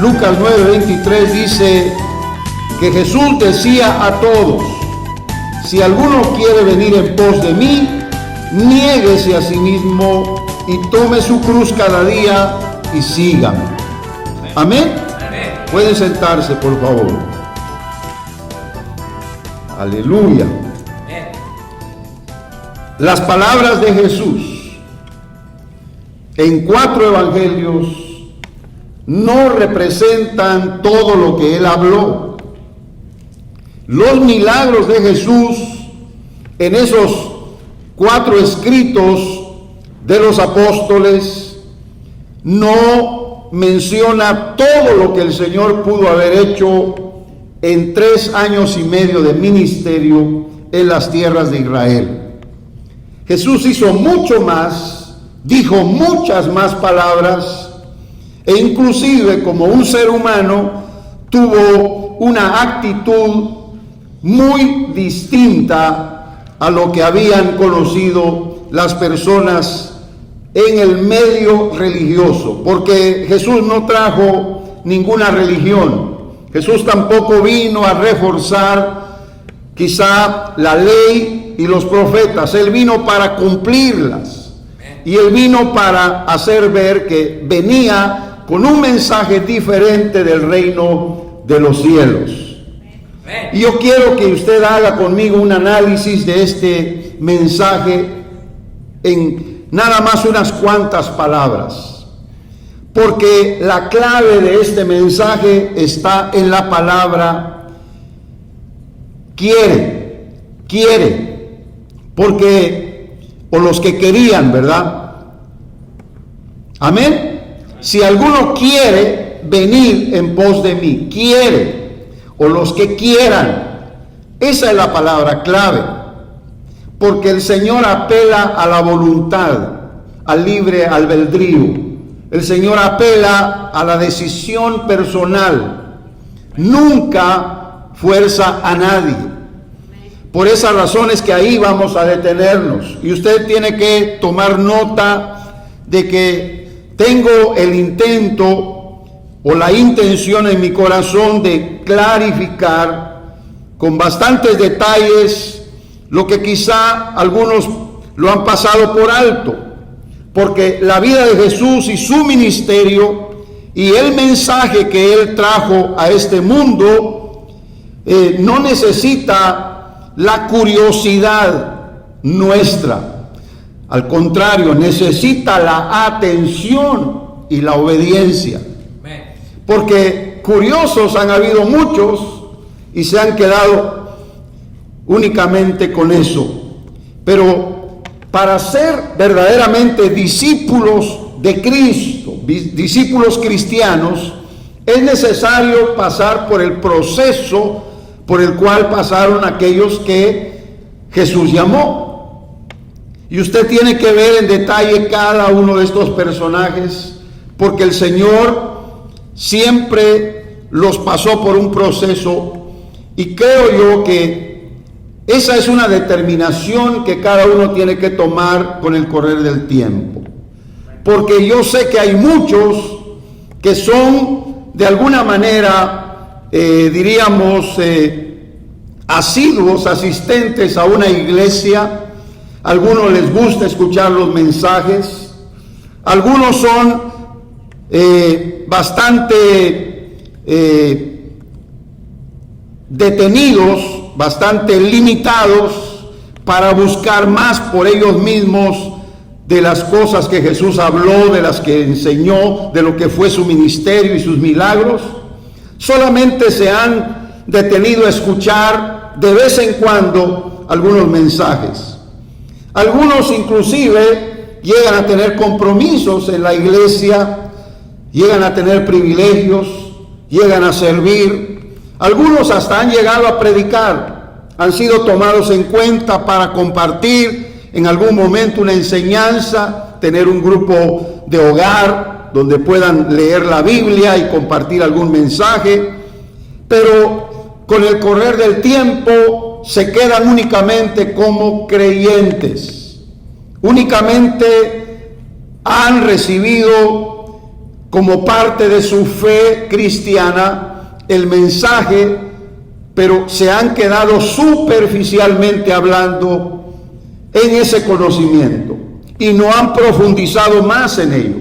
Lucas 9:23 dice que Jesús decía a todos: si alguno quiere venir en pos de mí, niéguese a sí mismo y tome su cruz cada día y sígame. Amén. Pueden sentarse, por favor. Aleluya. Las palabras de Jesús en 4 evangelios no representan todo lo que él habló. Los milagros de Jesús en esos 4 escritos de los apóstoles no menciona todo lo que el Señor pudo haber hecho en 3 años y medio de ministerio en las tierras de Israel. Jesús hizo mucho más, dijo muchas más palabras, e inclusive como un ser humano tuvo una actitud muy distinta a lo que habían conocido las personas en el medio religioso, porque Jesús no trajo ninguna religión. Jesús tampoco vino a reforzar quizá la ley y los profetas. Él vino para cumplirlas, y él vino para hacer ver que venía con un mensaje diferente del reino de los cielos. Y yo quiero que usted haga conmigo un análisis de este mensaje en nada más unas cuantas palabras, porque la clave de este mensaje está en la palabra quiere, porque, o los que querían, ¿verdad? Amén. Si alguno quiere venir en pos de mí, quiere, o los que quieran, esa es la palabra clave, porque el Señor apela a la voluntad, al libre albedrío. El Señor apela a la decisión personal, nunca fuerza a nadie. Por esas razones que ahí vamos a detenernos, y usted tiene que tomar nota de que tengo el intento o la intención en mi corazón de clarificar con bastantes detalles lo que quizá algunos lo han pasado por alto, porque la vida de Jesús y su ministerio y el mensaje que él trajo a este mundo no necesita la curiosidad nuestra. Al contrario, necesita la atención y la obediencia. Porque curiosos han habido muchos y se han quedado únicamente con eso. Pero para ser verdaderamente discípulos de Cristo, discípulos cristianos, es necesario pasar por el proceso por el cual pasaron aquellos que Jesús llamó. Y usted tiene que ver en detalle cada uno de estos personajes, porque el Señor siempre los pasó por un proceso, y creo yo que esa es una determinación que cada uno tiene que tomar con el correr del tiempo. Porque yo sé que hay muchos que son de alguna manera asiduos asistentes a una iglesia. Algunos les gusta escuchar los mensajes, algunos son bastante detenidos, bastante limitados para buscar más por ellos mismos de las cosas que Jesús habló, de las que enseñó, de lo que fue su ministerio y sus milagros. Solamente se han detenido a escuchar de vez en cuando algunos mensajes. Algunos inclusive llegan a tener compromisos en la iglesia, llegan a tener privilegios, llegan a servir. Algunos hasta han llegado a predicar, han sido tomados en cuenta para compartir en algún momento una enseñanza, tener un grupo de hogar donde puedan leer la Biblia y compartir algún mensaje, pero con el correr del tiempo se quedan únicamente como creyentes. Únicamente han recibido como parte de su fe cristiana el mensaje, pero se han quedado superficialmente hablando en ese conocimiento y no han profundizado más en ello.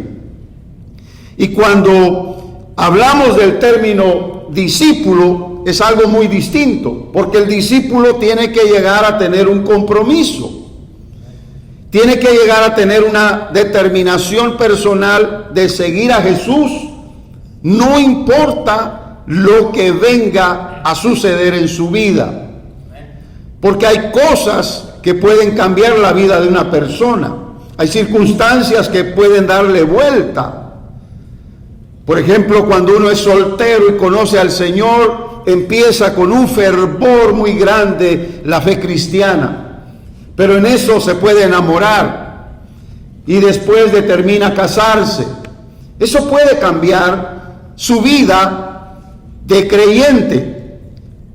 Y cuando hablamos del término discípulo, es algo muy distinto, porque el discípulo tiene que llegar a tener un compromiso. Tiene que llegar a tener una determinación personal de seguir a Jesús, no importa lo que venga a suceder en su vida. Porque hay cosas que pueden cambiar la vida de una persona. Hay circunstancias que pueden darle vuelta. Por ejemplo, cuando uno es soltero y conoce al Señor, empieza con un fervor muy grande la fe cristiana. Pero en eso se puede enamorar y después determina casarse. Eso puede cambiar su vida de creyente.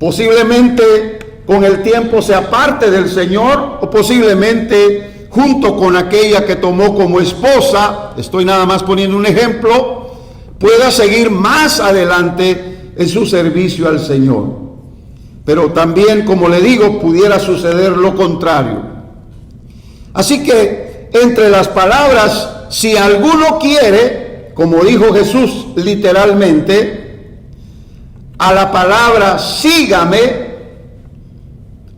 Posiblemente con el tiempo se aparte del Señor, o posiblemente junto con aquella que tomó como esposa, estoy nada más poniendo un ejemplo, pueda seguir más adelante en su servicio al Señor. Pero también, como le digo, pudiera suceder lo contrario. Así que, entre las palabras, si alguno quiere, como dijo Jesús literalmente, a la palabra sígame,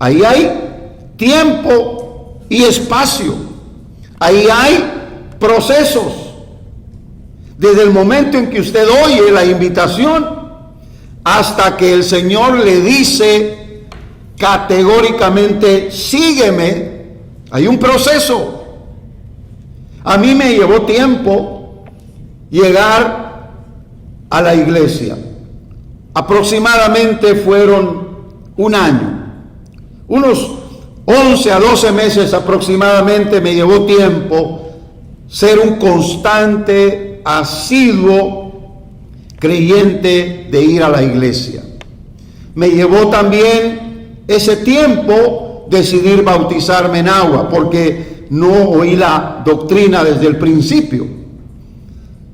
ahí hay tiempo y espacio. Ahí hay procesos. Desde el momento en que usted oye la invitación, hasta que el Señor le dice categóricamente, sígueme, hay un proceso. A mí me llevó tiempo llegar a la iglesia. Aproximadamente fueron un año. Unos 11 a 12 meses aproximadamente me llevó tiempo ser un constante, asiduo creyente de ir a la iglesia. Me llevó también ese tiempo decidir bautizarme en agua, porque no oí la doctrina desde el principio.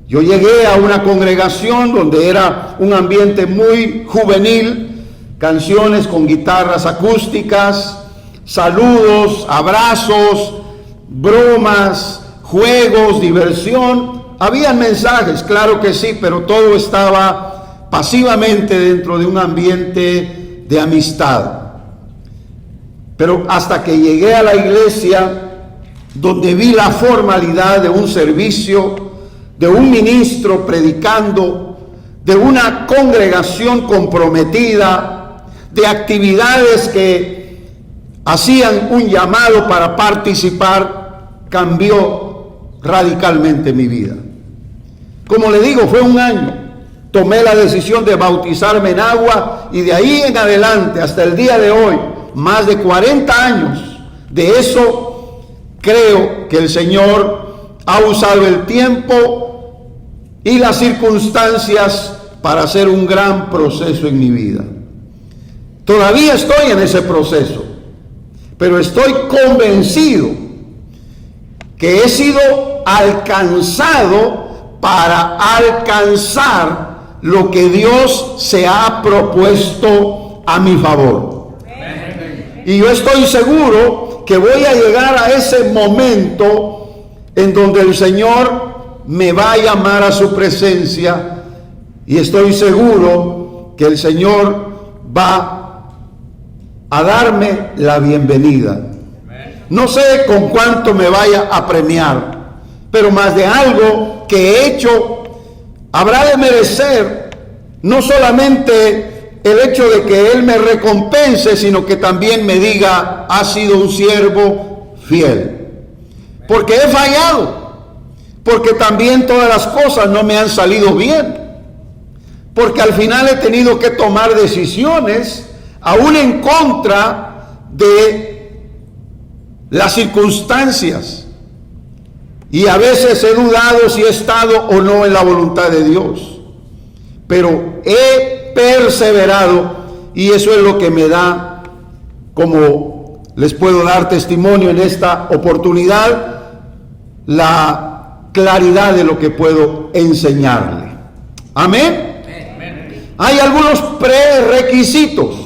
Yo llegué a una congregación donde era un ambiente muy juvenil, canciones con guitarras acústicas, saludos, abrazos, bromas, juegos, diversión. Habían mensajes, claro que sí, pero todo estaba pasivamente dentro de un ambiente de amistad. Pero hasta que llegué a la iglesia, donde vi la formalidad de un servicio, de un ministro predicando, de una congregación comprometida, de actividades que hacían un llamado para participar, cambió radicalmente mi vida. Como le digo, fue un año. Tomé la decisión de bautizarme en agua y de ahí en adelante hasta el día de hoy, más de 40 años de eso, creo que el Señor ha usado el tiempo y las circunstancias para hacer un gran proceso en mi vida. Todavía estoy en ese proceso, pero estoy convencido que he sido alcanzado para alcanzar lo que Dios se ha propuesto a mi favor. Y yo estoy seguro que voy a llegar a ese momento en donde el Señor me va a llamar a su presencia, y estoy seguro que el Señor va a darme la bienvenida. No sé con cuánto me vaya a premiar, pero más de algo que he hecho habrá de merecer no solamente el hecho de que Él me recompense, sino que también me diga, has sido un siervo fiel. Porque he fallado, porque también todas las cosas no me han salido bien, porque al final he tenido que tomar decisiones aún en contra de las circunstancias, y a veces he dudado si he estado o no en la voluntad de Dios, pero he perseverado, y eso es lo que me da, como les puedo dar testimonio en esta oportunidad, la claridad de lo que puedo enseñarle. Amén. Hay algunos prerequisitos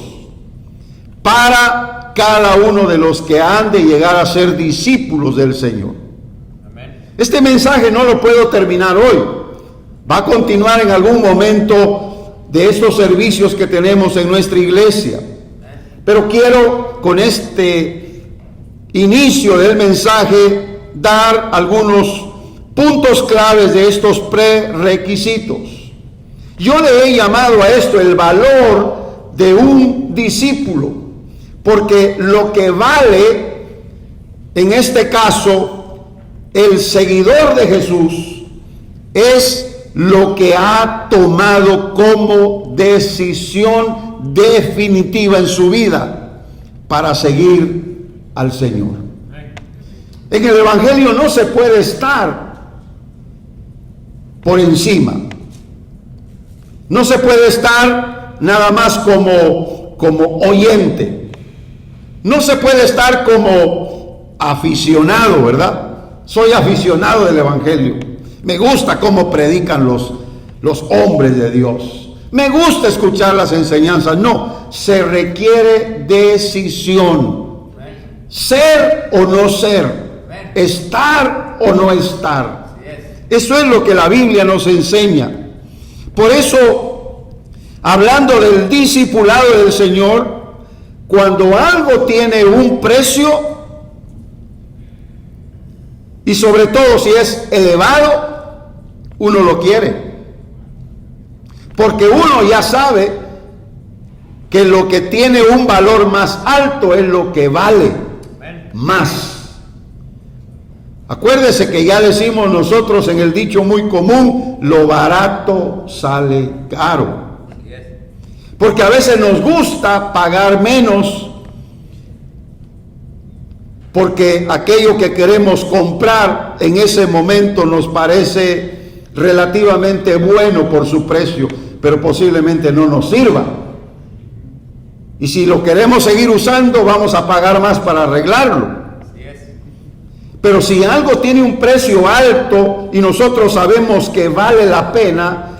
para cada uno de los que han de llegar a ser discípulos del Señor. Este mensaje no lo puedo terminar hoy. Va a continuar en algún momento de estos servicios que tenemos en nuestra iglesia. Pero quiero con este inicio del mensaje dar algunos puntos claves de estos prerequisitos. Yo le he llamado a esto el valor de un discípulo, porque lo que vale, en este caso, el seguidor de Jesús, es lo que ha tomado como decisión definitiva en su vida para seguir al Señor. En el Evangelio no se puede estar por encima. No se puede estar nada más como oyente. No se puede estar como aficionado, ¿verdad? Soy aficionado del Evangelio. Me gusta cómo predican los hombres de Dios. Me gusta escuchar las enseñanzas. No, se requiere decisión. Ser o no ser. Estar o no estar. Eso es lo que la Biblia nos enseña. Por eso, hablando del discipulado del Señor, cuando algo tiene un precio, y sobre todo si es elevado, uno lo quiere. Porque uno ya sabe que lo que tiene un valor más alto es lo que vale más. Acuérdese que ya decimos nosotros en el dicho muy común, lo barato sale caro. Porque a veces nos gusta pagar menos porque aquello que queremos comprar en ese momento nos parece relativamente bueno por su precio, pero posiblemente no nos sirva. Y si lo queremos seguir usando, vamos a pagar más para arreglarlo. Pero si algo tiene un precio alto y nosotros sabemos que vale la pena,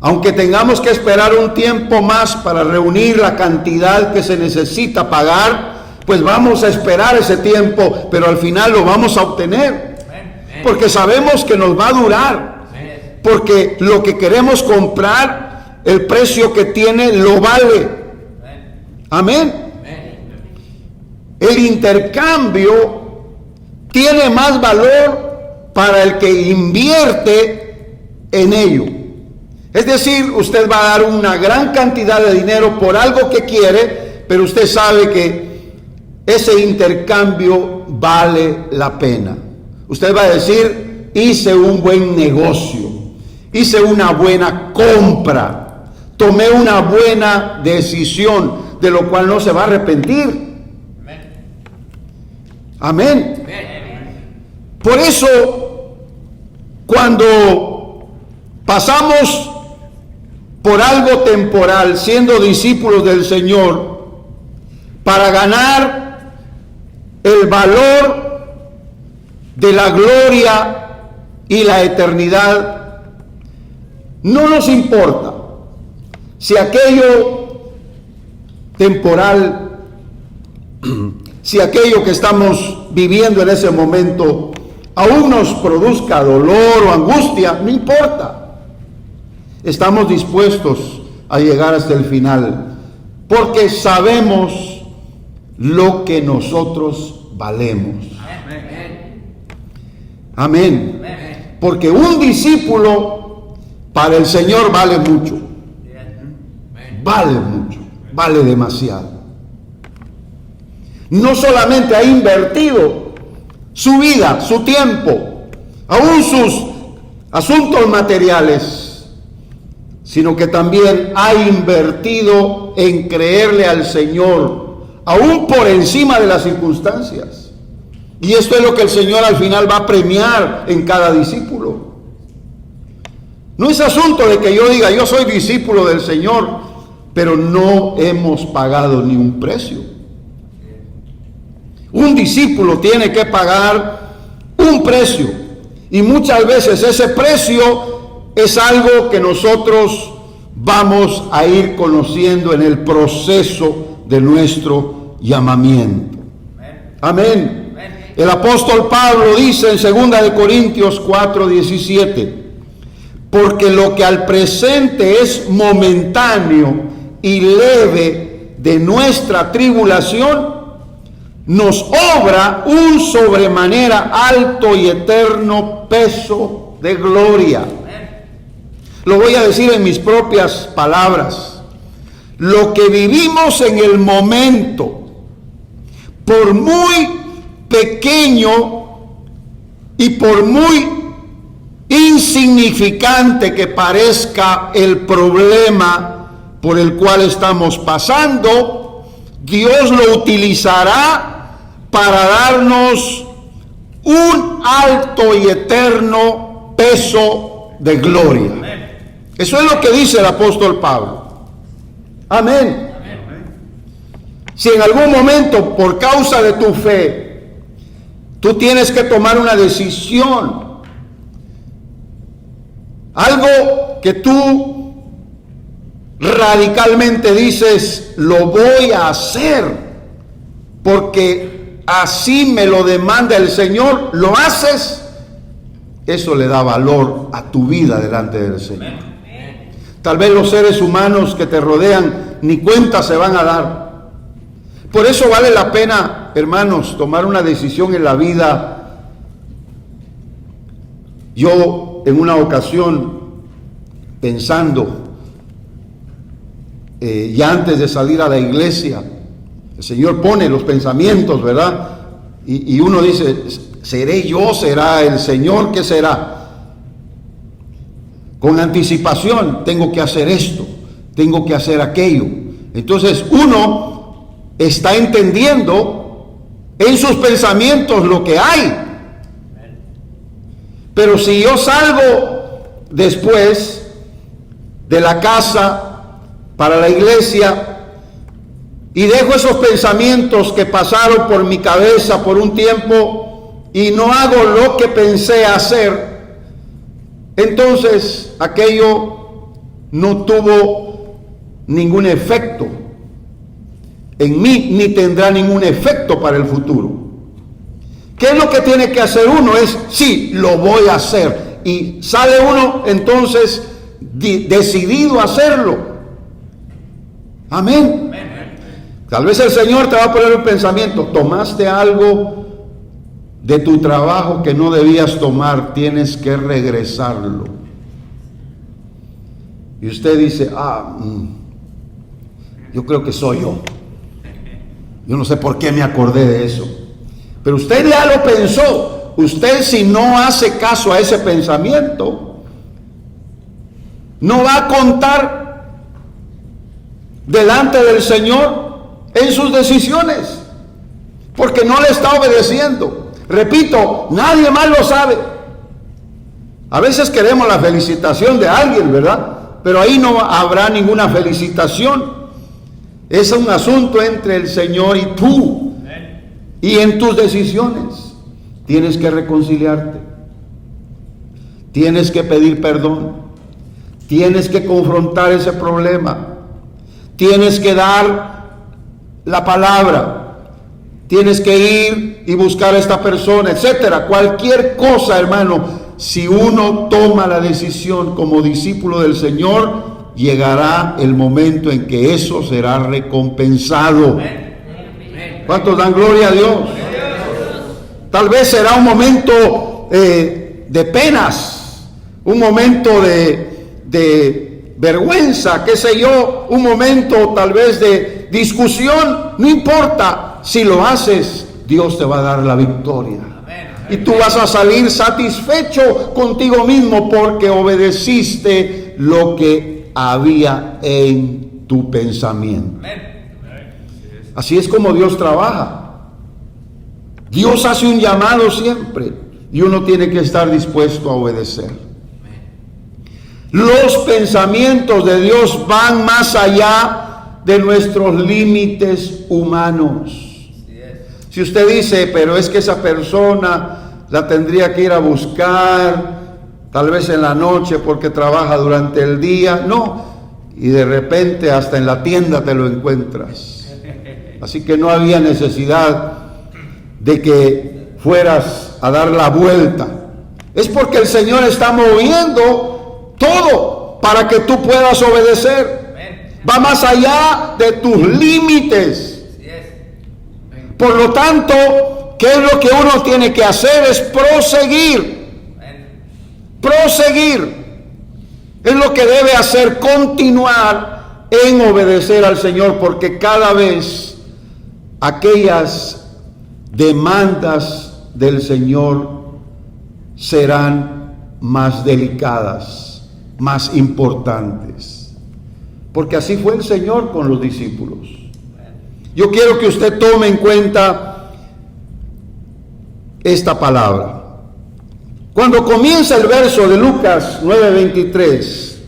aunque tengamos que esperar un tiempo más para reunir la cantidad que se necesita pagar, pues vamos a esperar ese tiempo, pero al final lo vamos a obtener. Porque sabemos que nos va a durar. Porque lo que queremos comprar, el precio que tiene, lo vale. Amén. El intercambio tiene más valor para el que invierte en ello. Es decir, usted va a dar una gran cantidad de dinero por algo que quiere, pero usted sabe que ese intercambio vale la pena. Usted va a decir, hice un buen negocio, hice una buena compra, tomé una buena decisión, de lo cual no se va a arrepentir. Amén. Por eso, cuando pasamos por algo temporal, siendo discípulos del Señor, para ganar el valor de la gloria y la eternidad, no nos importa si aquello temporal, si aquello que estamos viviendo en ese momento aún nos produzca dolor o angustia, no importa. Estamos dispuestos a llegar hasta el final, porque sabemos lo que nosotros valemos. Amén. Porque un discípulo para el Señor vale mucho. Vale mucho, vale demasiado. No solamente ha invertido su vida, su tiempo, aún sus asuntos materiales, sino que también ha invertido en creerle al Señor, aún por encima de las circunstancias. Y esto es lo que el Señor al final va a premiar en cada discípulo. No es asunto de que yo diga, yo soy discípulo del Señor, pero no hemos pagado ni un precio. Un discípulo tiene que pagar un precio, Y muchas veces ese precio es algo que nosotros vamos a ir conociendo en el proceso de nuestro llamamiento. Amén. El apóstol Pablo dice en 2 de Corintios 4:17, porque lo que al presente es momentáneo y leve de nuestra tribulación, nos obra un sobremanera alto y eterno peso de gloria. Lo voy a decir en mis propias palabras. Lo que vivimos en el momento, por muy pequeño y por muy insignificante que parezca el problema por el cual estamos pasando, Dios lo utilizará para darnos un alto y eterno peso de gloria. Eso es lo que dice el apóstol Pablo. Amén. Si en algún momento, por causa de tu fe, tú tienes que tomar una decisión, algo que tú radicalmente dices, lo voy a hacer, porque así me lo demanda el Señor, lo haces, eso le da valor a tu vida delante del Señor. Tal vez los seres humanos que te rodean ni cuenta se van a dar. Por eso vale la pena, hermanos, tomar una decisión en la vida. Yo en una ocasión, pensando, ya antes de salir a la iglesia, el Señor pone los pensamientos, ¿verdad? Y uno dice, ¿seré yo? ¿Será el Señor? ¿Qué será? Con anticipación, tengo que hacer esto, tengo que hacer aquello. Entonces uno está entendiendo en sus pensamientos lo que hay. Pero si yo salgo después de la casa para la iglesia y dejo esos pensamientos que pasaron por mi cabeza por un tiempo y no hago lo que pensé hacer, entonces aquello no tuvo ningún efecto en mí, ni tendrá ningún efecto para el futuro. ¿Qué es lo que tiene que hacer uno? Es, sí, lo voy a hacer. Y sale uno entonces decidido a hacerlo. Amén. Tal vez el Señor te va a poner un pensamiento, tomaste algo de tu trabajo que no debías tomar, tienes que regresarlo. Y usted dice, yo creo que soy yo. Yo no sé por qué me acordé de eso. Pero usted ya lo pensó. Usted, si no hace caso a ese pensamiento, no va a contar delante del Señor en sus decisiones, porque no le está obedeciendo. Repito, nadie más lo sabe. A veces queremos la felicitación de alguien, ¿verdad? Pero ahí no habrá ninguna felicitación. Es un asunto entre el Señor y tú. Y en tus decisiones tienes que reconciliarte, tienes que pedir perdón, tienes que confrontar ese problema, tienes que dar la palabra, tienes que ir y buscar a esta persona, etcétera. Cualquier cosa, hermano, si uno toma la decisión como discípulo del Señor, llegará el momento en que eso será recompensado. ¿Cuántos dan gloria a Dios? Tal vez será un momento de penas, un momento de vergüenza, qué sé yo, un momento tal vez de discusión. No importa, si lo haces, Dios te va a dar la victoria. Y tú vas a salir satisfecho contigo mismo porque obedeciste lo que había en tu pensamiento. Así es como Dios trabaja. Dios hace un llamado siempre y uno tiene que estar dispuesto a obedecer. Los pensamientos de Dios van más allá de nuestros límites humanos. Si usted dice, pero es que esa persona la tendría que ir a buscar, tal vez en la noche porque trabaja durante el día. No, y de repente hasta en la tienda te lo encuentras. Así que no había necesidad de que fueras a dar la vuelta. Es porque el Señor está moviendo todo para que tú puedas obedecer. Va más allá de tus límites. Por lo tanto, ¿qué es lo que uno tiene que hacer? Es proseguir. Proseguir. Es lo que debe hacer, continuar en obedecer al Señor, porque cada vez aquellas demandas del Señor serán más delicadas, más importantes. Porque así fue el Señor con los discípulos. Yo quiero que usted tome en cuenta esta palabra. Cuando comienza el verso de Lucas 9:23,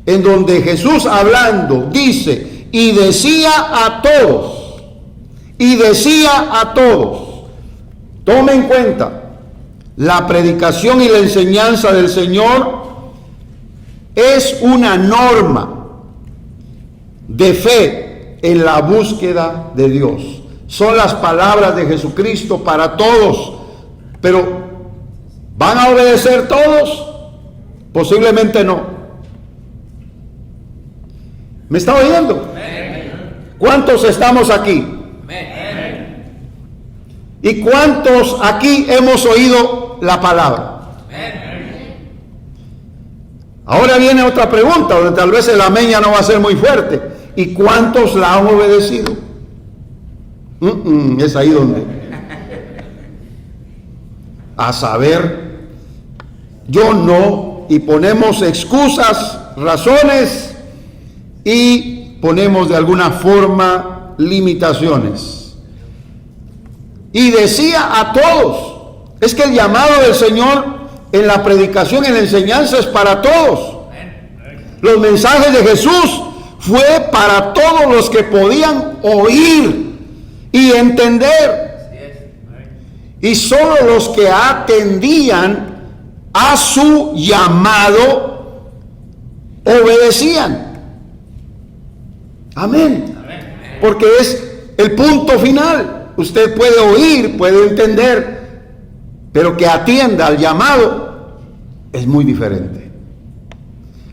en donde Jesús hablando dice, y decía a todos, tome en cuenta, la predicación y la enseñanza del Señor es una norma de fe en la búsqueda de Dios. Son las palabras de Jesucristo para todos, pero ¿van a obedecer todos? Posiblemente no. ¿Me está oyendo? ¿Cuántos estamos aquí? ¿Y cuántos aquí hemos oído la palabra? Ahora viene otra pregunta, donde tal vez el amén ya no va a ser muy fuerte. ¿Y cuántos la han obedecido? Es ahí donde. A saber, yo no, y ponemos excusas, razones, y ponemos de alguna forma limitaciones. Y decía a todos, es que el llamado del Señor en la predicación, en la enseñanza, es para todos. Los mensajes de Jesús fue para todos los que podían oír y entender. Y solo los que atendían a su llamado obedecían. Amén. Porque es el punto final. Usted puede oír, puede entender, pero que atienda al llamado es muy diferente.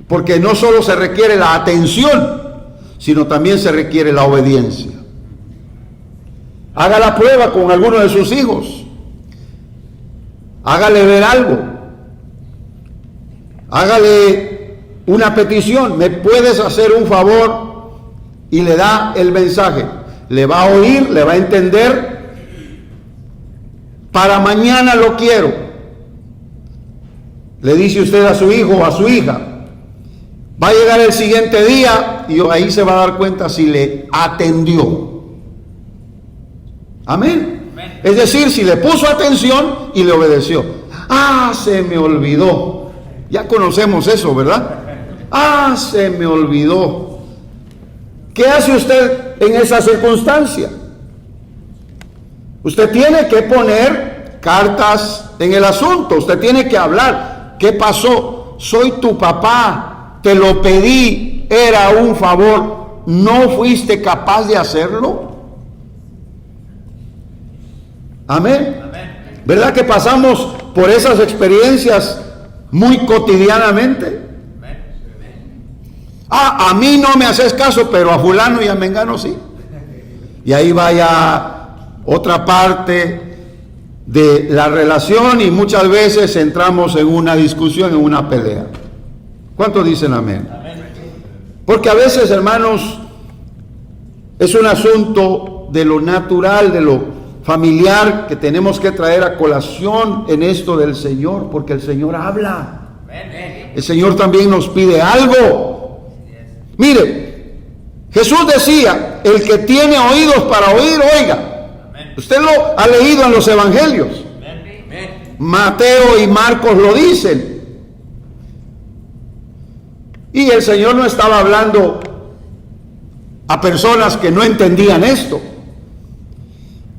Porque no solo se requiere la atención, sino también se requiere la obediencia. Haga la prueba con alguno de sus hijos. Hágale ver algo. Hágale una petición. ¿Me puedes hacer un favor? Y le da el mensaje. Le va a oír, le va a entender. Para mañana lo quiero. Le dice usted a su hijo o a su hija. Va a llegar el siguiente día y ahí se va a dar cuenta si le atendió. Amén. Amén. Es decir, si le puso atención y le obedeció. Ah, se me olvidó. Ya conocemos eso, ¿verdad? Ah, se me olvidó. ¿Qué hace usted en esa circunstancia? Usted tiene que poner cartas en el asunto. Usted tiene que hablar. ¿Qué pasó? Soy tu papá. Te lo pedí. Era un favor. ¿No fuiste capaz de hacerlo? Amén. Amén. ¿Verdad que pasamos por esas experiencias muy cotidianamente? Ah, a mí no me haces caso, pero a fulano y a mengano sí. Y ahí vaya otra parte de la relación y muchas veces entramos en una discusión, en una pelea. ¿Cuántos dicen amén? Porque a veces, hermanos, es un asunto de lo natural, de lo familiar, que tenemos que traer a colación en esto del Señor, porque el Señor habla. El Señor también nos pide algo. Mire, Jesús decía, el que tiene oídos para oír, oiga. Usted lo ha leído en los evangelios. Mateo y Marcos lo dicen. Y el Señor no estaba hablando a personas que no entendían esto.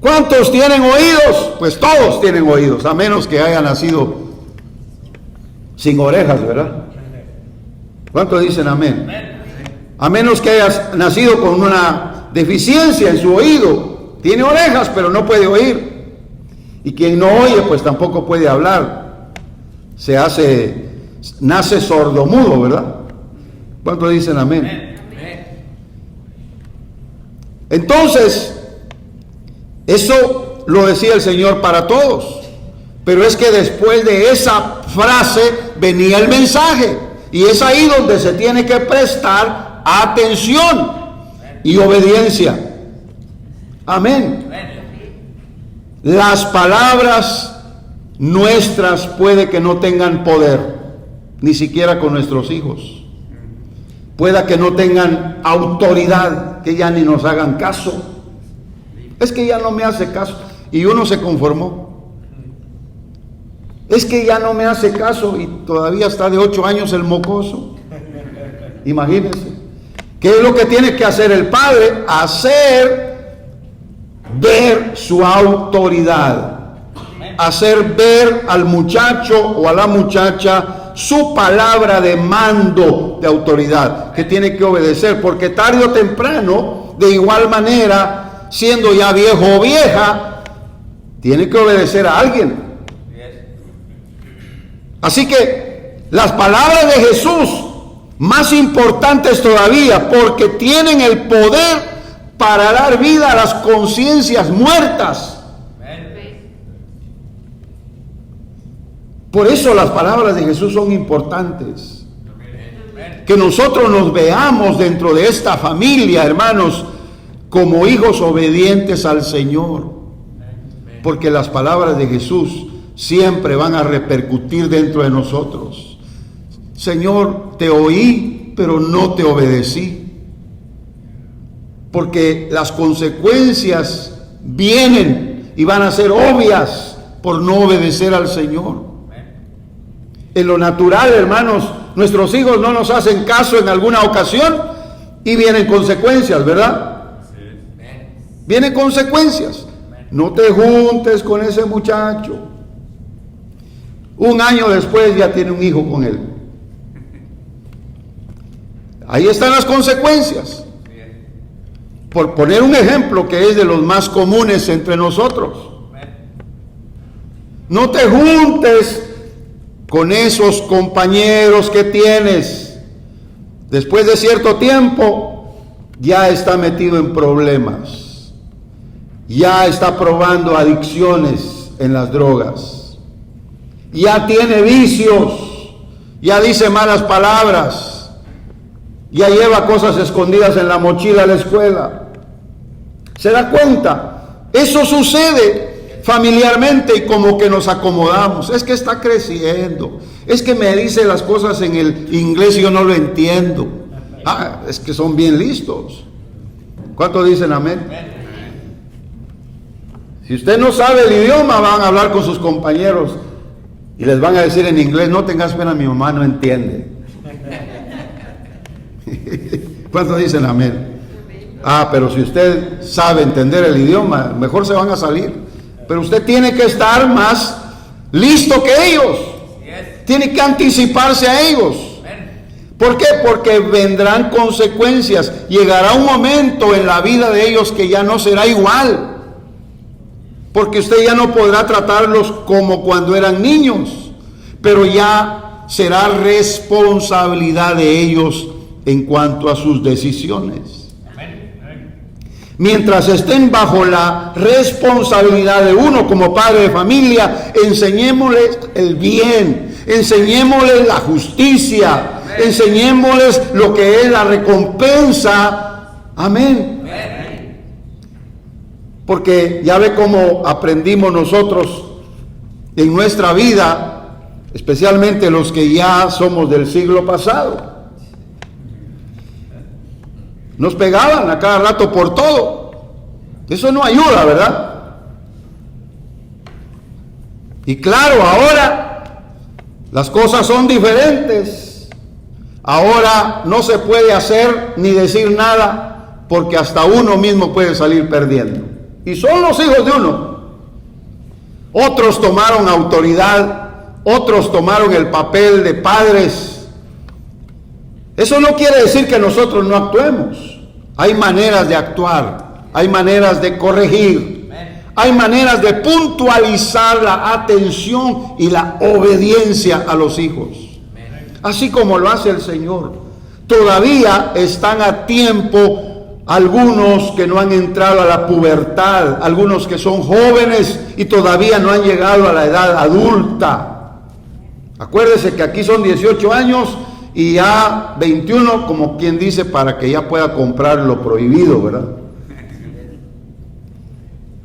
¿Cuántos tienen oídos? Pues todos tienen oídos, a menos que haya nacido sin orejas, ¿verdad? ¿Cuántos dicen amén? A menos que hayas nacido con una deficiencia en su oído. Tiene orejas, pero no puede oír. Y quien no oye, pues tampoco puede hablar. Nace sordomudo, ¿verdad? ¿Cuántos dicen amén? Entonces, eso lo decía el Señor para todos. Pero es que después de esa frase venía el mensaje. Y es ahí donde se tiene que prestar atención y obediencia. Amén. Las palabras nuestras puede que no tengan poder, ni siquiera con nuestros hijos. Pueda que no tengan autoridad, que ya ni nos hagan caso. Es que ya no me hace caso. Y uno se conformó. Es que ya no me hace caso y todavía está de 8 años el mocoso. Imagínense. ¿Qué es lo que tiene que hacer el padre? Hacer ver su autoridad. Hacer ver al muchacho o a la muchacha su palabra de mando, de autoridad, que tiene que obedecer, porque tarde o temprano, de igual manera, siendo ya viejo o vieja, tiene que obedecer a alguien. Así que las palabras de Jesús, más importantes todavía, porque tienen el poder para dar vida a las conciencias muertas. Por eso las palabras de Jesús son importantes. Que nosotros nos veamos dentro de esta familia, hermanos, como hijos obedientes al Señor. Porque las palabras de Jesús siempre van a repercutir dentro de nosotros. Señor, te oí, pero no te obedecí. Porque las consecuencias vienen y van a ser obvias por no obedecer al Señor. En lo natural, hermanos, nuestros hijos no nos hacen caso en alguna ocasión y vienen consecuencias, ¿verdad? Vienen consecuencias. No te juntes con ese muchacho. 1 año después ya tiene un hijo con él. Ahí están las consecuencias. Por poner un ejemplo que es de los más comunes entre nosotros. No te juntes con esos compañeros que tienes. Después de cierto tiempo ya está metido en problemas. Ya está probando adicciones en las drogas. Ya tiene vicios. Ya dice malas palabras. Ya lleva cosas escondidas en la mochila a la escuela. ¿Se da cuenta? Eso sucede familiarmente y como que nos acomodamos. Es que está creciendo. Es que me dice las cosas en el inglés y yo no lo entiendo. Es que son bien listos. ¿Cuántos dicen amén? Si usted no sabe el idioma, van a hablar con sus compañeros y les van a decir en inglés: no tengas pena, mi mamá no entiende. ¿Cuántos dicen amén? Pero si usted sabe entender el idioma, mejor se van a salir. Pero usted tiene que estar más listo que ellos. Tiene que anticiparse a ellos. ¿Por qué? Porque vendrán consecuencias. Llegará un momento en la vida de ellos que ya no será igual. Porque usted ya no podrá tratarlos como cuando eran niños. Pero ya será responsabilidad de ellos en cuanto a sus decisiones. Mientras estén bajo la responsabilidad de uno como padre de familia, enseñémosles el bien, enseñémosles la justicia, enseñémosles lo que es la recompensa. Amén. Porque ya ve cómo aprendimos nosotros en nuestra vida, especialmente los que ya somos del siglo pasado. Nos pegaban a cada rato por todo. Eso no ayuda, ¿verdad? Y claro, ahora las cosas son diferentes. Ahora no se puede hacer ni decir nada porque hasta uno mismo puede salir perdiendo. y son los hijos de uno. Otros tomaron autoridad, otros tomaron el papel de padres. Eso no quiere decir que nosotros no actuemos. Hay maneras de actuar, hay maneras de corregir, hay maneras de puntualizar la atención y la obediencia a los hijos, así como lo hace el Señor. Todavía están a tiempo algunos que no han entrado a la pubertad, algunos que son jóvenes y todavía no han llegado a la edad adulta. Acuérdese que aquí son 18 años y ya 21, como quien dice, para que ya pueda comprar lo prohibido, ¿verdad?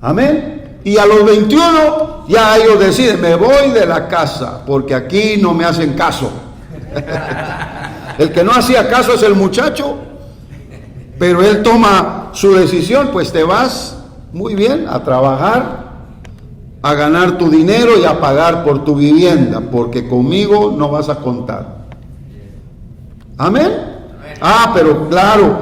Amén. Y a los 21 ya ellos deciden, me voy de la casa porque aquí no me hacen caso. El que no hacía caso es el muchacho, pero él toma su decisión, pues te vas muy bien a trabajar, a ganar tu dinero y a pagar por tu vivienda, porque conmigo no vas a contar. Amén. Ah, pero claro,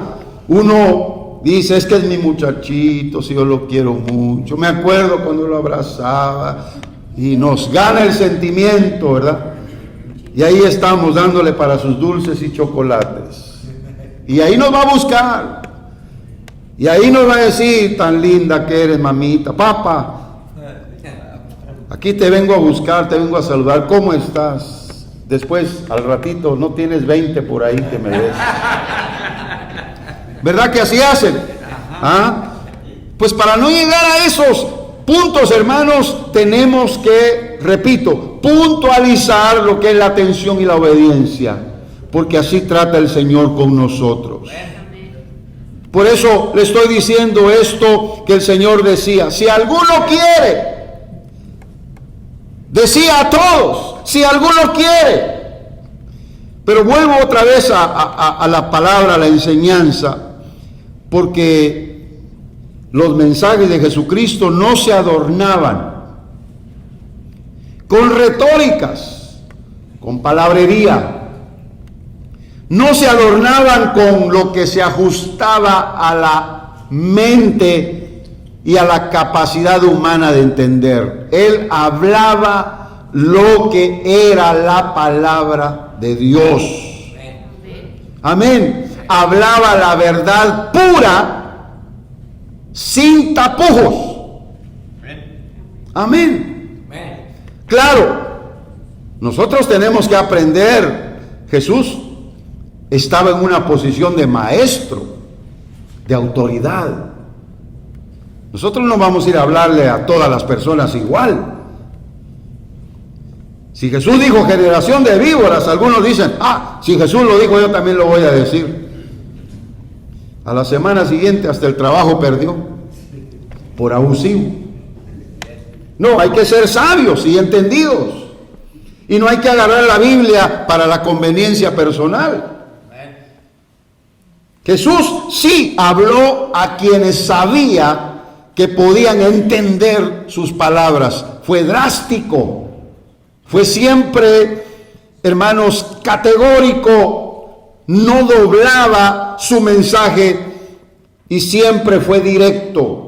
uno dice, es que es mi muchachito, si yo lo quiero mucho. Me acuerdo cuando lo abrazaba y nos gana el sentimiento, ¿verdad? Y ahí estamos dándole para sus dulces y chocolates. Y ahí nos va a buscar. Y ahí nos va a decir, tan linda que eres, mamita. Papá, aquí te vengo a buscar, te vengo a saludar. ¿Cómo estás? Después, al ratito, no tienes 20 por ahí que me des. ¿Verdad que así hacen? ¿Ah? Pues para no llegar a esos puntos, hermanos, tenemos que, repito, puntualizar lo que es la atención y la obediencia, porque así trata el Señor con nosotros. Por eso le estoy diciendo esto que el Señor decía, si alguno quiere, decía a todos, si alguno quiere. Pero vuelvo otra vez a la palabra, a la enseñanza, porque los mensajes de Jesucristo no se adornaban con retóricas, con palabrería. No se adornaban con lo que se ajustaba a la mente y a la capacidad humana de entender. Él hablaba lo que era la palabra de Dios. Amén. Hablaba la verdad pura, sin tapujos. Amén. Claro, nosotros tenemos que aprender. Jesús estaba en una posición de maestro, de autoridad. Nosotros no vamos a ir a hablarle a todas las personas igual. Si Jesús dijo generación de víboras, algunos dicen, si Jesús lo dijo, yo también lo voy a decir. A la semana siguiente hasta el trabajo perdió por abusivo. No, hay que ser sabios y entendidos. Y no hay que agarrar la Biblia para la conveniencia personal. Jesús sí habló a quienes sabía que podían entender sus palabras. Fue drástico. Fue siempre, hermanos, categórico. No doblaba su mensaje y siempre fue directo.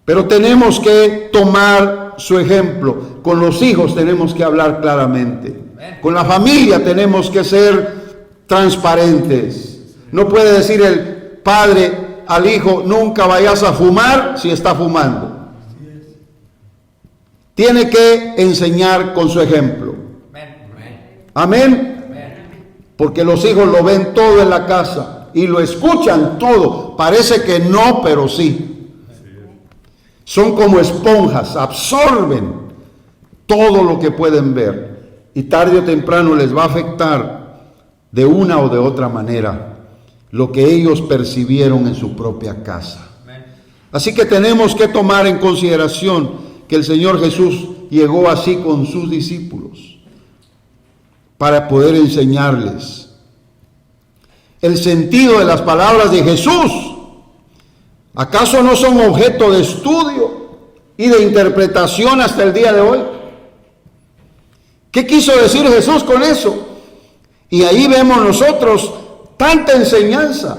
Pero tenemos que tomar su ejemplo. Con los hijos tenemos que hablar claramente. Con la familia tenemos que ser transparentes. No puede decir el padre al hijo, nunca vayas a fumar si está fumando. Tiene que enseñar con su ejemplo. Amén. Porque los hijos lo ven todo en la casa y lo escuchan todo. Parece que no, pero sí. Son como esponjas, absorben todo lo que pueden ver. Y tarde o temprano les va a afectar de una o de otra manera lo que ellos percibieron en su propia casa. Así que tenemos que tomar en consideración que el Señor Jesús llegó así con sus discípulos para poder enseñarles el sentido de las palabras de Jesús. ¿Acaso no son objeto de estudio y de interpretación hasta el día de hoy? ¿Qué quiso decir Jesús con eso? Y ahí vemos nosotros tanta enseñanza,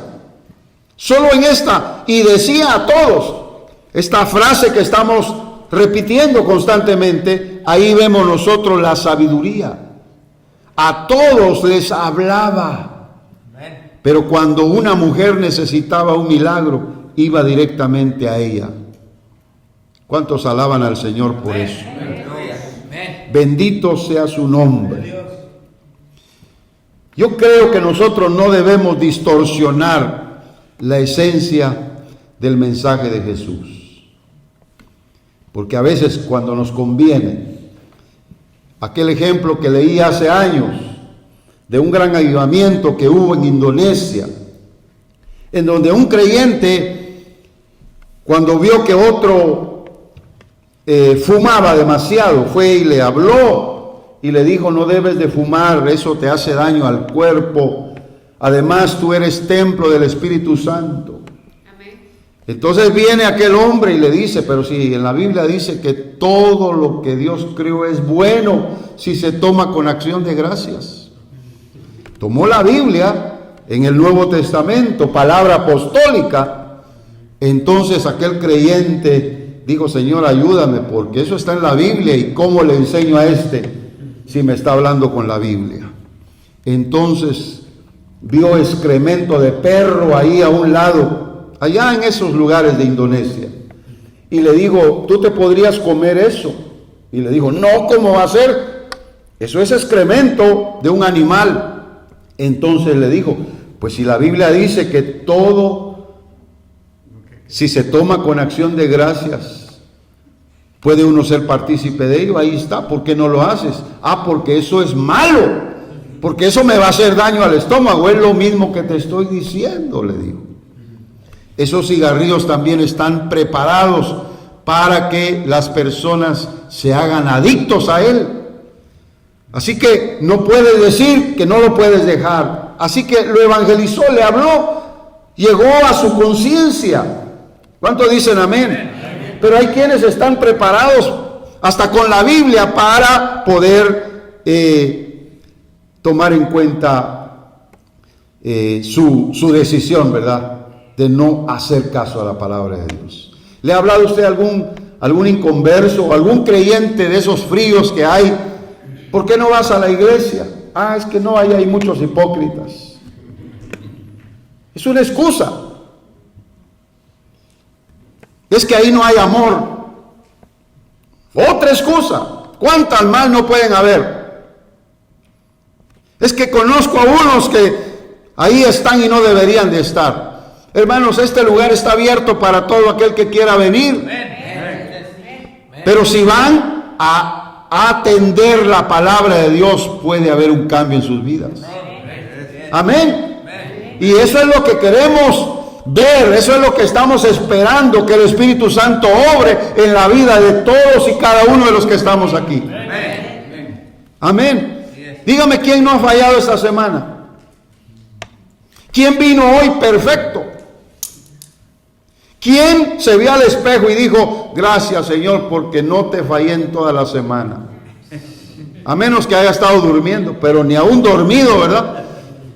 solo en esta, y decía a todos, esta frase que estamos repitiendo constantemente, ahí vemos nosotros la sabiduría. A todos les hablaba, pero cuando una mujer necesitaba un milagro, iba directamente a ella. ¿Cuántos alaban al Señor por eso? Bendito sea su nombre. Yo creo que nosotros no debemos distorsionar la esencia del mensaje de Jesús, porque a veces cuando nos conviene, aquel ejemplo que leí hace años de un gran avivamiento que hubo en Indonesia, en donde un creyente, cuando vio que otro fumaba demasiado, fue y le habló y le dijo: no debes de fumar, eso te hace daño al cuerpo, además tú eres templo del Espíritu Santo. Amén. Entonces viene aquel hombre y le dice: pero si en la Biblia dice que todo lo que Dios creó es bueno si se toma con acción de gracias. Tomó la Biblia en el Nuevo Testamento, palabra apostólica. Entonces aquel creyente dijo: Señor, ayúdame, porque eso está en la Biblia, y ¿cómo le enseño a este si me está hablando con la Biblia? Entonces vio excremento de perro ahí a un lado, allá en esos lugares de Indonesia, y le dijo: ¿tú te podrías comer eso? Y le dijo: no, ¿cómo va a ser? Eso es excremento de un animal. Entonces le dijo: pues si la Biblia dice que todo, si se toma con acción de gracias, puede uno ser partícipe de ello, ahí está. ¿Por qué no lo haces? Ah, porque eso es malo, porque eso me va a hacer daño al estómago. Es lo mismo que te estoy diciendo, le digo. Esos cigarrillos también están preparados para que las personas se hagan adictos a él. Así que no puedes decir que no lo puedes dejar. Así que lo evangelizó, le habló, llegó a su conciencia. ¿Cuántos dicen amén? Pero hay quienes están preparados hasta con la Biblia para poder tomar en cuenta su decisión, ¿verdad?, de no hacer caso a la palabra de Dios. ¿Le ha hablado usted a algún inconverso, algún creyente de esos fríos que hay? ¿Por qué no vas a la iglesia? Ah, es que no, ahí hay muchos hipócritas. Es una excusa. Es que ahí no hay amor. Otra excusa. ¿Cuántas más no pueden haber? Es que conozco a unos que ahí están y no deberían de estar. Hermanos, este lugar está abierto para todo aquel que quiera venir. Pero si van a atender la palabra de Dios, puede haber un cambio en sus vidas. Amén. Y eso es lo que queremos ver, eso es lo que estamos esperando, que el Espíritu Santo obre en la vida de todos y cada uno de los que estamos aquí. Amén. Dígame, ¿quién no ha fallado esta semana? ¿Quién vino hoy perfecto? ¿Quién se vio al espejo y dijo: gracias, Señor, porque no te fallé en toda la semana? A menos que haya estado durmiendo, pero ni aún dormido, ¿verdad?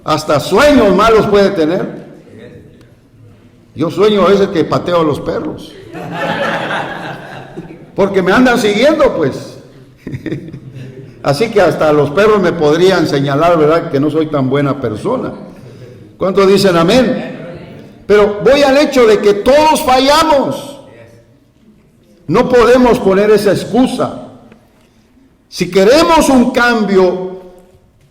Hasta sueños malos puede tener. Yo sueño a veces que pateo a los perros, porque me andan siguiendo, pues. Así que hasta los perros me podrían señalar, ¿verdad?, que no soy tan buena persona. ¿Cuántos dicen amén? Pero voy al hecho de que todos fallamos. No podemos poner esa excusa. Si queremos un cambio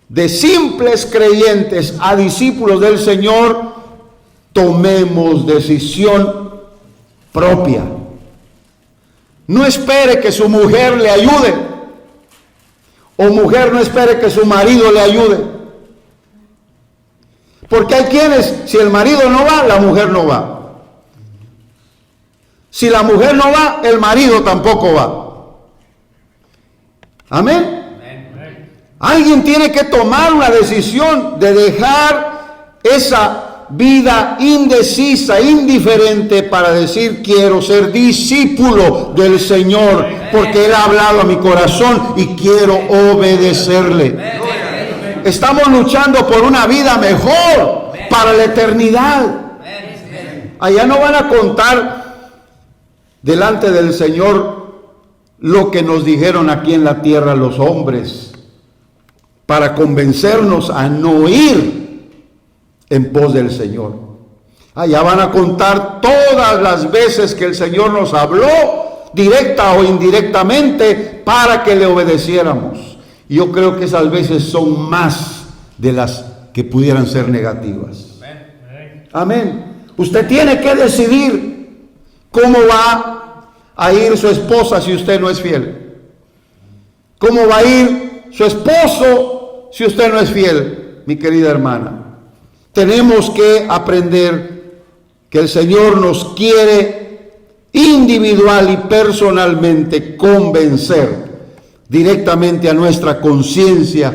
de simples creyentes a discípulos del Señor, tomemos decisión propia. No espere que su mujer le ayude, o mujer no espere que su marido le ayude. Porque hay quienes, si el marido no va, la mujer no va. Si la mujer no va, el marido tampoco va. Amén. Alguien tiene que tomar una decisión de dejar esa vida indecisa, indiferente, para decir: quiero ser discípulo del Señor, porque Él ha hablado a mi corazón y quiero obedecerle. Estamos luchando por una vida mejor para la eternidad. Allá no van a contar delante del Señor lo que nos dijeron aquí en la tierra los hombres, para convencernos a no ir en pos del Señor. Allá van a contar todas las veces que el Señor nos habló, directa o indirectamente, para que le obedeciéramos. Yo creo que esas veces son más de las que pudieran ser negativas. Amén. Usted tiene que decidir cómo va a ir su esposa si usted no es fiel. ¿Cómo va a ir su esposo si usted no es fiel, mi querida hermana? Tenemos que aprender que el Señor nos quiere individual y personalmente convencer directamente a nuestra conciencia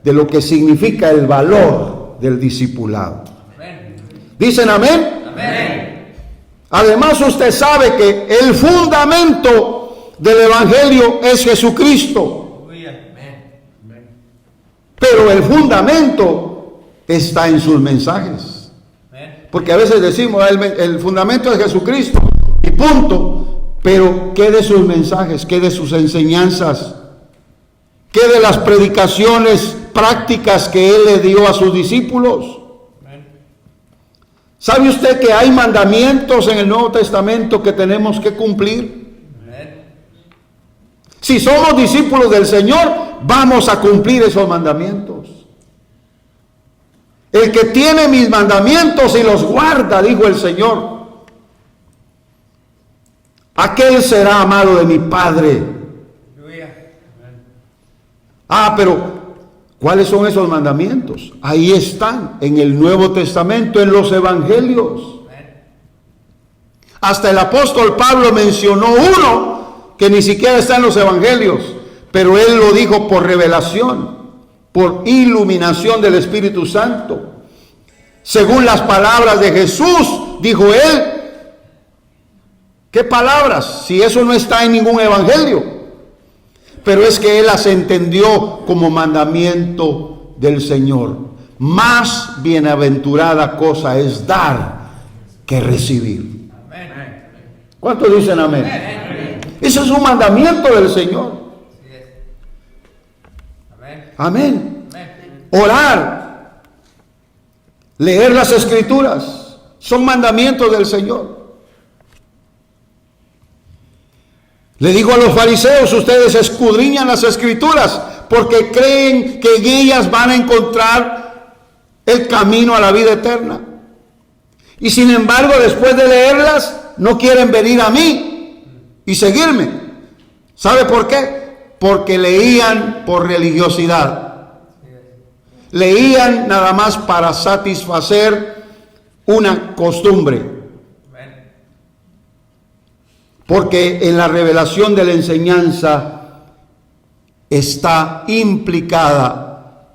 de lo que significa el valor del discipulado. Amén. ¿Dicen amén? Amén. Además, usted sabe que el fundamento del Evangelio es Jesucristo. Pero el fundamento está en sus mensajes. Porque a veces decimos, el fundamento es Jesucristo y punto. Pero ¿qué de sus mensajes? ¿Qué de sus enseñanzas? ¿Qué de las predicaciones prácticas que Él le dio a sus discípulos? ¿Sabe usted que hay mandamientos en el Nuevo Testamento que tenemos que cumplir? Si somos discípulos del Señor, vamos a cumplir esos mandamientos. El que tiene mis mandamientos y los guarda, dijo el Señor, aquel será amado de mi Padre. Pero ¿cuáles son esos mandamientos? Ahí están, en el Nuevo Testamento, en los Evangelios. Hasta el apóstol Pablo mencionó uno que ni siquiera está en los Evangelios, pero él lo dijo por revelación, por iluminación del Espíritu Santo. Según las palabras de Jesús, dijo él. ¿Qué palabras? Si eso no está en ningún Evangelio. Pero es que él las entendió como mandamiento del Señor. Más bienaventurada cosa es dar que recibir. Amén. ¿Cuántos dicen amén? Amén. Ese es un mandamiento del Señor. Amén. Amén. Orar, leer las Escrituras, son mandamientos del Señor. Le digo a los fariseos, ustedes escudriñan las Escrituras porque creen que en ellas van a encontrar el camino a la vida eterna. Y sin embargo, después de leerlas, no quieren venir a mí y seguirme. ¿Sabe por qué? Porque leían por religiosidad. Leían nada más para satisfacer una costumbre. Porque en la revelación de la enseñanza está implicada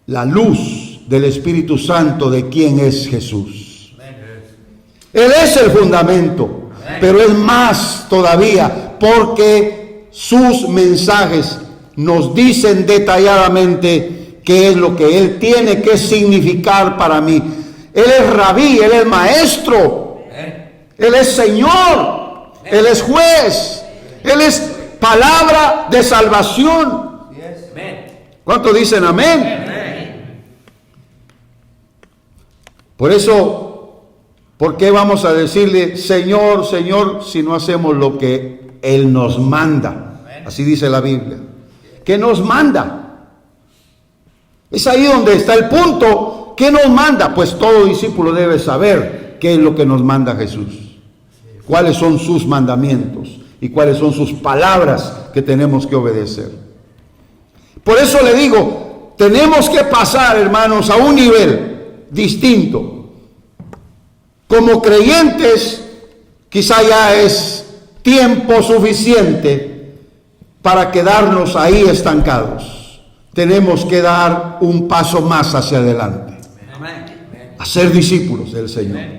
la luz del Espíritu Santo de quién es Jesús. Él es el fundamento, pero es más todavía porque sus mensajes nos dicen detalladamente qué es lo que Él tiene que significar para mí. Él es rabí, Él es maestro, Él es Señor. Él es juez, Él es palabra de salvación. ¿Cuántos dicen amén? Por eso, ¿por qué vamos a decirle Señor, Señor, si no hacemos lo que Él nos manda? Así dice la Biblia. ¿Qué nos manda? Es ahí donde está el punto. ¿Qué nos manda? Pues todo discípulo debe saber qué es lo que nos manda Jesús. Cuáles son sus mandamientos y cuáles son sus palabras que tenemos que obedecer. Por eso le digo, tenemos que pasar, hermanos, a un nivel distinto. Como creyentes, quizá ya es tiempo suficiente para quedarnos ahí estancados. Tenemos que dar un paso más hacia adelante. A ser discípulos del Señor.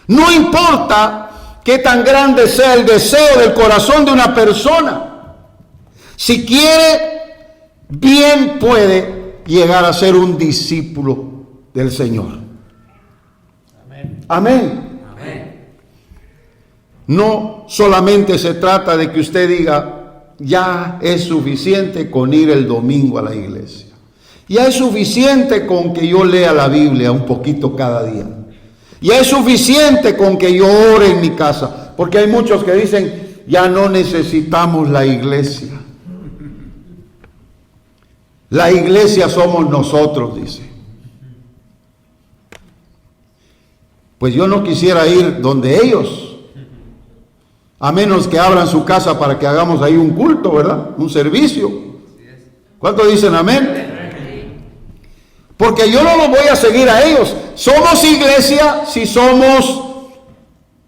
No importa qué tan grande sea el deseo del corazón de una persona. Si quiere, bien puede llegar a ser un discípulo del Señor. Amén. Amén. Amén. No solamente se trata de que usted diga, ya es suficiente con ir el domingo a la iglesia. Ya es suficiente con que yo lea la Biblia un poquito cada día. Ya es suficiente con que yo ore en mi casa. Porque hay muchos que dicen, ya no necesitamos la iglesia. La iglesia somos nosotros, dice. Pues yo no quisiera ir donde ellos, a menos que abran su casa para que hagamos ahí un culto, ¿verdad? Un servicio. ¿Cuántos dicen amén? Porque yo no los voy a seguir a ellos. Somos iglesia si somos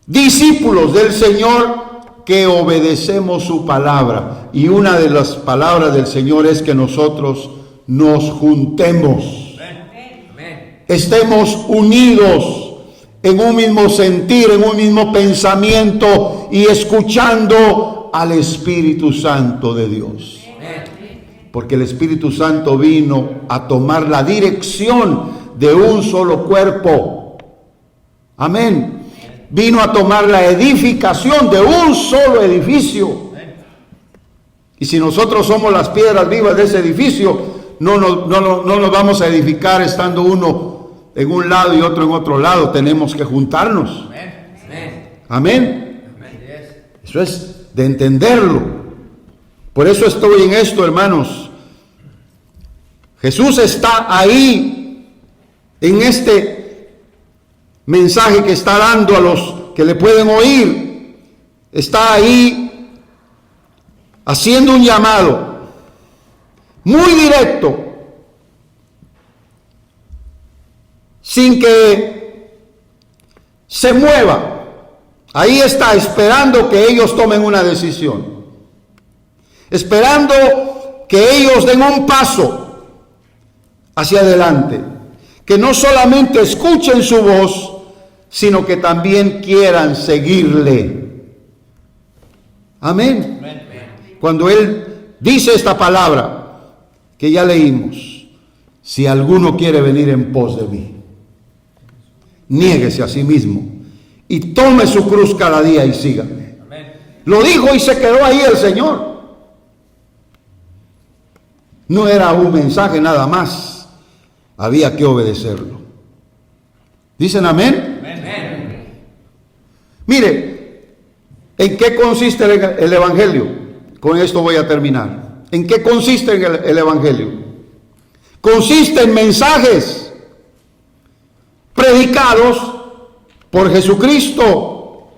discípulos del Señor que obedecemos su palabra. Y una de las palabras del Señor es que nosotros nos juntemos. Estemos unidos en un mismo sentir, en un mismo pensamiento y escuchando al Espíritu Santo de Dios. Porque el Espíritu Santo vino a tomar la dirección de un solo cuerpo. Amén. Vino a tomar la edificación de un solo edificio. Y si nosotros somos las piedras vivas de ese edificio, no nos vamos a edificar estando uno en un lado y otro en otro lado. Tenemos que juntarnos. Amén. Eso es de entenderlo. Por eso estoy en esto, hermanos. Jesús está ahí en este mensaje que está dando a los que le pueden oír. Está ahí haciendo un llamado muy directo, sin que se mueva. Ahí está, esperando que ellos tomen una decisión. Esperando que ellos den un paso hacia adelante. Que no solamente escuchen su voz, sino que también quieran seguirle. Amén. Cuando Él dice esta palabra que ya leímos, si alguno quiere venir en pos de mí, niéguese a sí mismo y tome su cruz cada día y sígame. Lo dijo y se quedó ahí el Señor. No era un mensaje nada más, había que obedecerlo. ¿Dicen amén? Amén. Mire, ¿en qué consiste el Evangelio? Con esto voy a terminar. ¿En qué consiste el Evangelio? Consiste en mensajes predicados por Jesucristo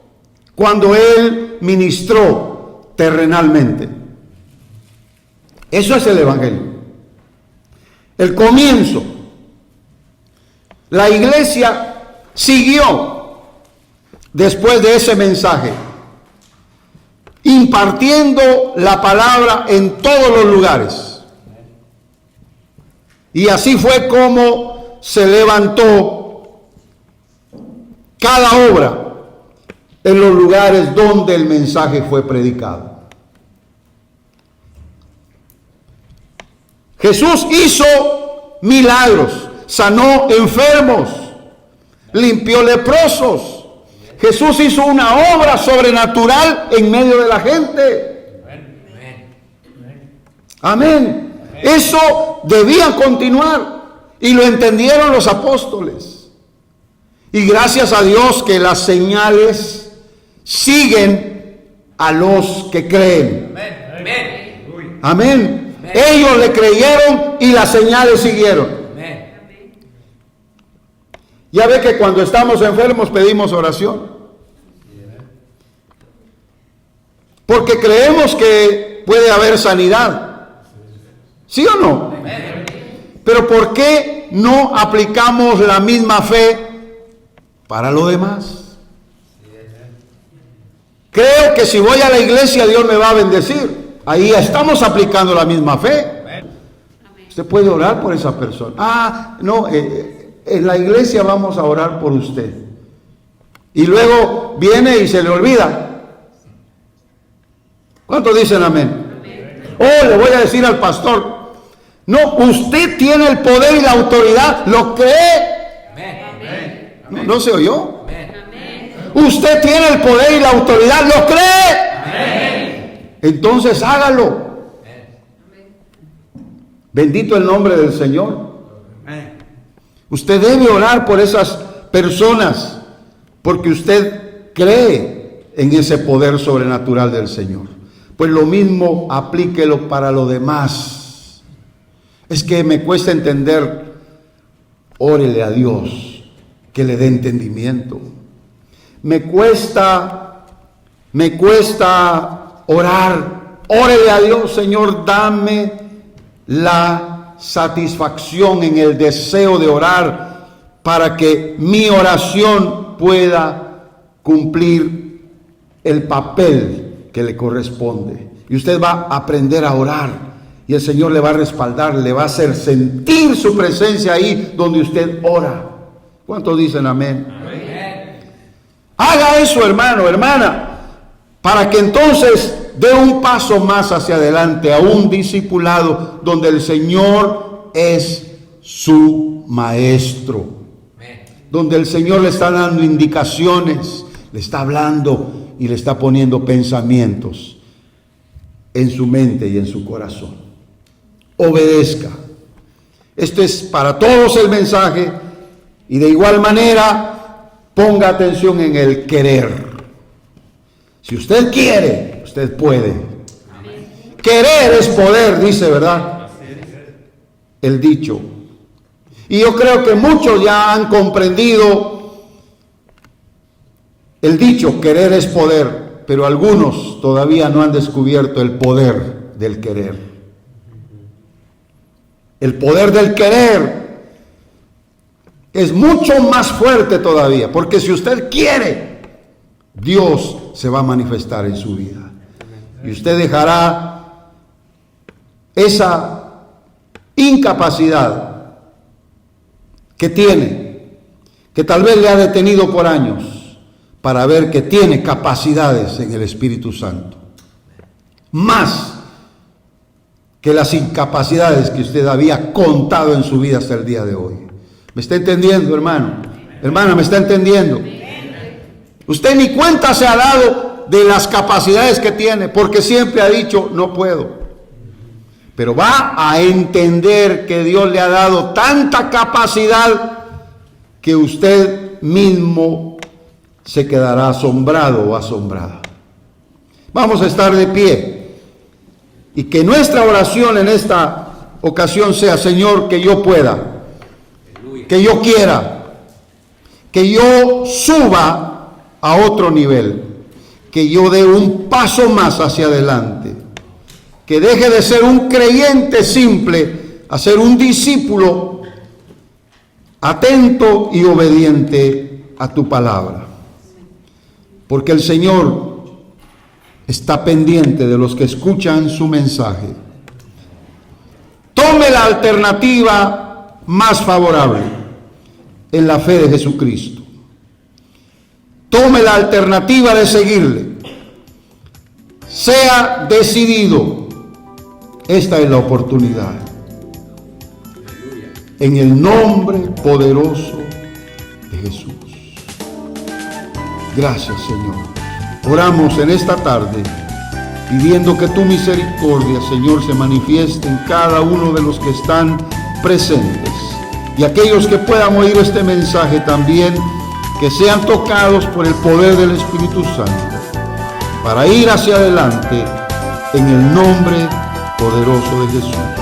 cuando Él ministró terrenalmente. Eso es el Evangelio. El comienzo. La iglesia siguió después de ese mensaje, impartiendo la palabra en todos los lugares. Y así fue como se levantó cada obra en los lugares donde el mensaje fue predicado. Jesús hizo milagros, sanó enfermos, limpió leprosos. Jesús hizo una obra sobrenatural en medio de la gente. Amén. Eso debía continuar y lo entendieron los apóstoles. Y gracias a Dios que las señales siguen a los que creen. Amén. Ellos le creyeron y las señales siguieron. Ya ve que cuando estamos enfermos pedimos oración. Porque creemos que puede haber sanidad. ¿Sí o no? Pero ¿por qué no aplicamos la misma fe para lo demás? Creo que si voy a la iglesia Dios me va a bendecir. Ahí estamos aplicando la misma fe. Usted puede orar por esa persona. No, en la iglesia vamos a orar por usted. Y luego viene y se le olvida. ¿Cuántos dicen amén? Le voy a decir al pastor, no, usted tiene el poder y la autoridad, ¿lo cree? ¿No se oyó? Usted tiene el poder y la autoridad, ¿lo cree? Entonces hágalo. Bendito el nombre del Señor. Usted debe orar por esas personas porque usted cree en ese poder sobrenatural del Señor. Pues lo mismo aplíquelo para lo demás. Es que me cuesta entender. Órele a Dios que le dé entendimiento. Me cuesta orar. Órele a Dios, Señor, dame la satisfacción en el deseo de orar para que mi oración pueda cumplir el papel que le corresponde. Y usted va a aprender a orar. Y el Señor le va a respaldar, le va a hacer sentir su presencia ahí donde usted ora. ¿Cuántos dicen amén? Amén. Haga eso, hermano, hermana, para que entonces dé un paso más hacia adelante a un discipulado donde el Señor es su maestro. Donde el Señor le está dando indicaciones, le está hablando y le está poniendo pensamientos en su mente y en su corazón. Obedezca. Este es para todos el mensaje, y de igual manera ponga atención en el querer. Si usted quiere, usted puede. Querer es poder, dice, ¿verdad? El dicho. Y yo creo que muchos ya han comprendido el dicho, querer es poder, pero algunos todavía no han descubierto el poder del querer. El poder del querer es mucho más fuerte todavía, porque si usted quiere, Dios se va a manifestar en su vida. Y usted dejará esa incapacidad que tiene, que tal vez le ha detenido por años, para ver que tiene capacidades en el Espíritu Santo. Más que las incapacidades que usted había contado en su vida hasta el día de hoy. ¿Me está entendiendo, hermano? Hermana, ¿me está entendiendo? Usted ni cuenta se ha dado de las capacidades que tiene, porque siempre ha dicho, no puedo. Pero va a entender que Dios le ha dado tanta capacidad que usted mismo se quedará asombrado o asombrada. Vamos a estar de pie. Y que nuestra oración en esta ocasión sea, Señor, que yo pueda, que yo quiera, que yo suba a otro nivel, que yo dé un paso más hacia adelante, que deje de ser un creyente simple a ser un discípulo atento y obediente a tu palabra. Porque el Señor está pendiente de los que escuchan su mensaje. Tome la alternativa más favorable en la fe de Jesucristo. Tome la alternativa de seguirle. Sea decidido. Esta es la oportunidad. En el nombre poderoso de Jesús. Gracias, Señor. Oramos en esta tarde pidiendo que tu misericordia, Señor, se manifieste en cada uno de los que están presentes, y aquellos que puedan oír este mensaje también, que sean tocados por el poder del Espíritu Santo para ir hacia adelante en el nombre poderoso de Jesús.